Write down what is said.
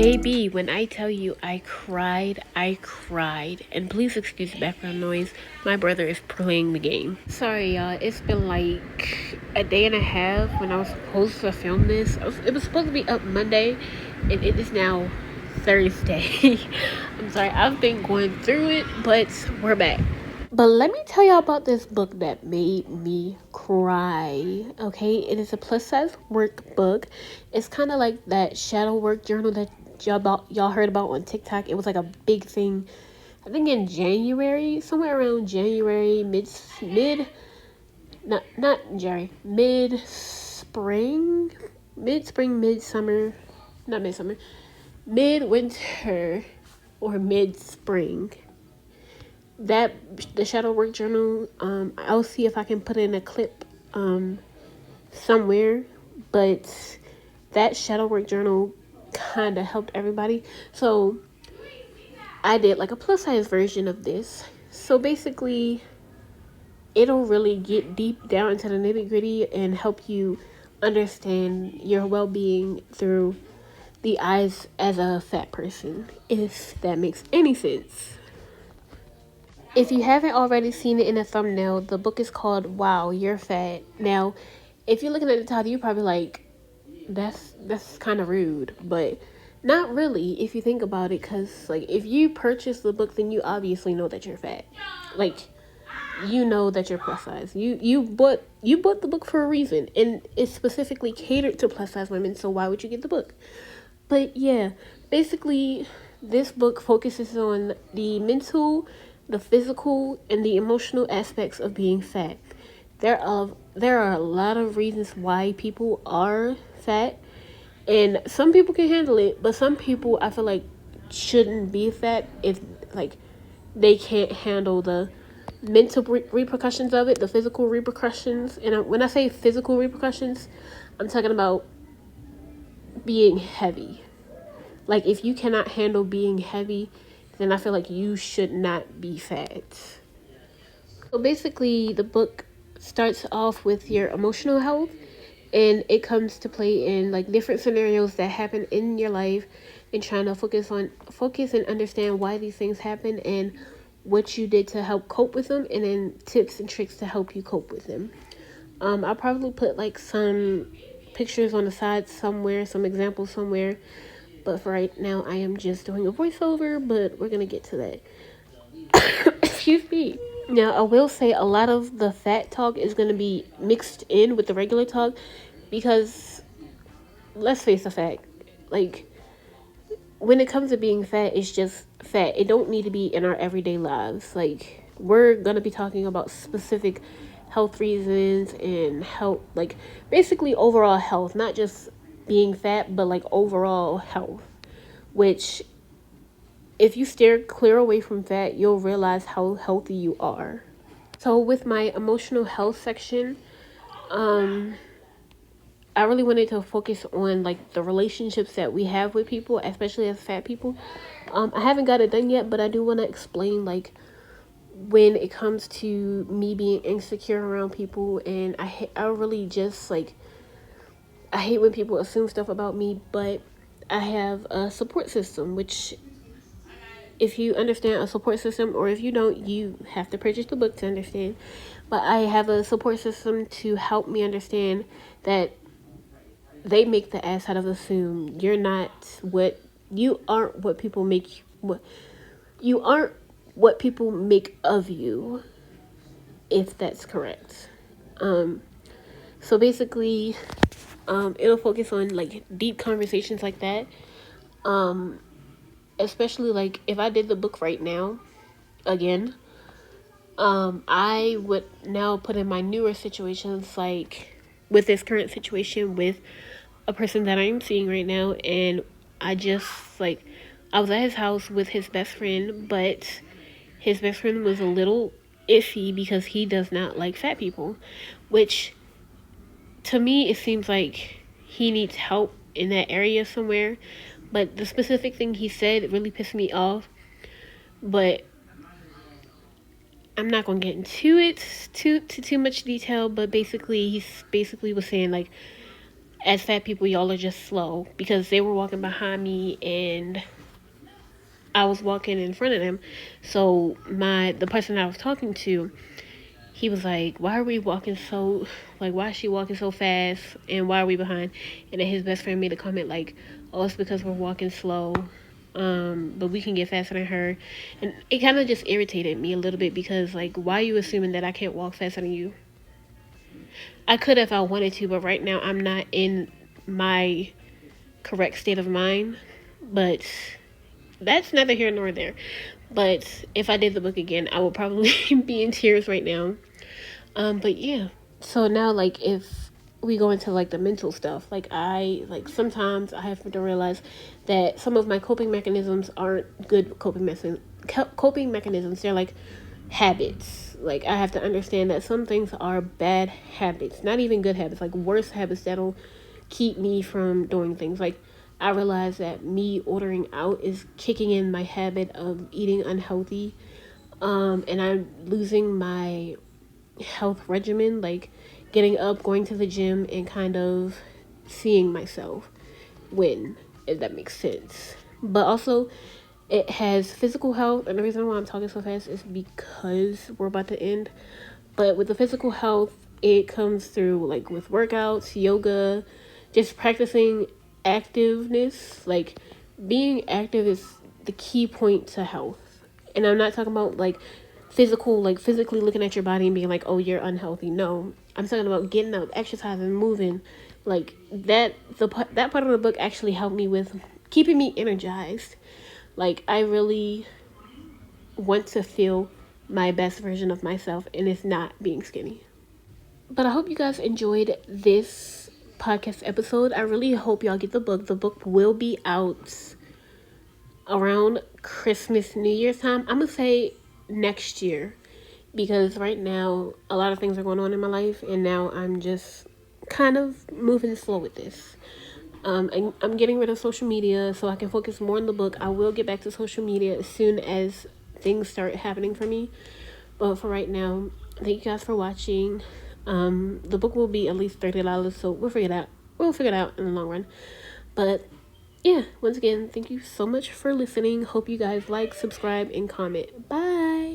Baby, when I tell you I cried, I cried. And please excuse the background noise. My brother is playing the game. Sorry, y'all. It's been like a day and a half when I was supposed to film this. It was supposed to be up Monday, and it is now Thursday. I'm sorry, I've been going through it, but we're back. But let me tell y'all about this book that made me cry. Okay, it is a plus size workbook. It's kind of like that shadow work journal that y'all heard about on TikTok. It was like a big thing. I think in January, somewhere around January, not January, midsummer, not midsummer, midwinter, or mid spring. That the shadow work journal, I'll see if I can put in a clip somewhere, but that shadow work journal kind of helped everybody. So I did like a plus size version of this. So basically it'll really get deep down into the nitty gritty and help you understand your well-being through the eyes as a fat person, if that makes any sense. If you haven't already seen it in the thumbnail, the book is called Wow, You're Fat. Now, if you're looking at the title, you're probably like, that's kind of rude, but not really if you think about it, because like if you purchase the book, then you obviously know that you're fat. Like, you know that you're plus size. You bought the book for a reason, and it's specifically catered to plus size women, so why would you get the book? But yeah, basically, this book focuses on the mental, the physical, and the emotional aspects of being fat. There are a lot of reasons why people are fat, and some people can handle it, but some people I feel like shouldn't be fat if like they can't handle the mental repercussions of it, the physical repercussions. And when I say physical repercussions, I'm talking about being heavy. Like, if you cannot handle being heavy, then I feel like you should not be fat. So basically, the book starts off with your emotional health, and it comes to play in like different scenarios that happen in your life, and trying to focus and understand why these things happen and what you did to help cope with them, and then tips and tricks to help you cope with them. I'll probably put like some pictures on the side somewhere, some examples somewhere. But for right now, I am just doing a voiceover, but we're going to get to that. Excuse me. Now, I will say a lot of the fat talk is going to be mixed in with the regular talk, because let's face the fact, like, when it comes to being fat, it's just fat. It don't need to be in our everyday lives. Like, we're going to be talking about specific health reasons and health, like, basically overall health, not just being fat, but like overall health, which if you steer clear away from fat, you'll realize how healthy you are. So with my emotional health section, I really wanted to focus on like the relationships that we have with people, especially as fat people. I haven't got it done yet, but I do want to explain like when it comes to me being insecure around people, and I really just like, I hate when people assume stuff about me, but I have a support system, which if you understand a support system, or if you don't, you have to purchase the book to understand. But I have a support system to help me understand that they make the ass out of assume you aren't what people make you aren't what people make of you, if that's correct. So basically, it'll focus on like deep conversations like that. Especially like if I did the book right now, again, I would now put in my newer situations, like with this current situation with a person that I'm seeing right now, and I just like, I was at his house with his best friend, but his best friend was a little iffy because he does not like fat people, which to me it seems like he needs help in that area somewhere. But the specific thing he said really pissed me off. But I'm not gonna get into it too much detail. But basically, he basically was saying like, as fat people, y'all are just slow, because they were walking behind me and I was walking in front of them. So the person I was talking to, he was like, why are we walking so, like, why is she walking so fast and why are we behind? And then his best friend made a comment like, oh, it's because we're walking slow, but we can get faster than her. And it kind of just irritated me a little bit, because like, why are you assuming that I can't walk faster than you? I could if I wanted to, but right now I'm not in my correct state of mind. But that's neither here nor there. But if I did the book again, I would probably be in tears right now. But yeah. So now, like, if we go into like the mental stuff, like sometimes I have to realize that some of my coping mechanisms aren't good coping mechanisms. They're like habits. Like, I have to understand that some things are bad habits, not even good habits, like worse habits that'll keep me from doing things. Like, I realize that me ordering out is kicking in my habit of eating unhealthy, and I'm losing my health regimen, like getting up, going to the gym, and kind of seeing myself win, if that makes sense. But also, it has physical health, and the reason why I'm talking so fast is because we're about to end. But with the physical health, it comes through like with workouts, yoga, just practicing activeness. Like, being active is the key point to health. And I'm not talking about like physically looking at your body and being like, oh, you're unhealthy. No, I'm talking about getting up, exercising, moving. Like, that part of the book actually helped me with keeping me energized. Like, I really want to feel my best version of myself, and it's not being skinny. But I hope you guys enjoyed this podcast episode. I really hope y'all get the book. The book will be out around Christmas, New Year's time. I'm gonna say next year, because right now a lot of things are going on in my life, and now I'm just kind of moving slow with this. I'm getting rid of social media so I can focus more on the book. I will get back to social media as soon as things start happening for me. But for right now, thank you guys for watching. The book will be at least $30, so we'll figure it out. We'll figure it out in the long run. But yeah, once again, thank you so much for listening. Hope you guys like, subscribe, and comment. Bye.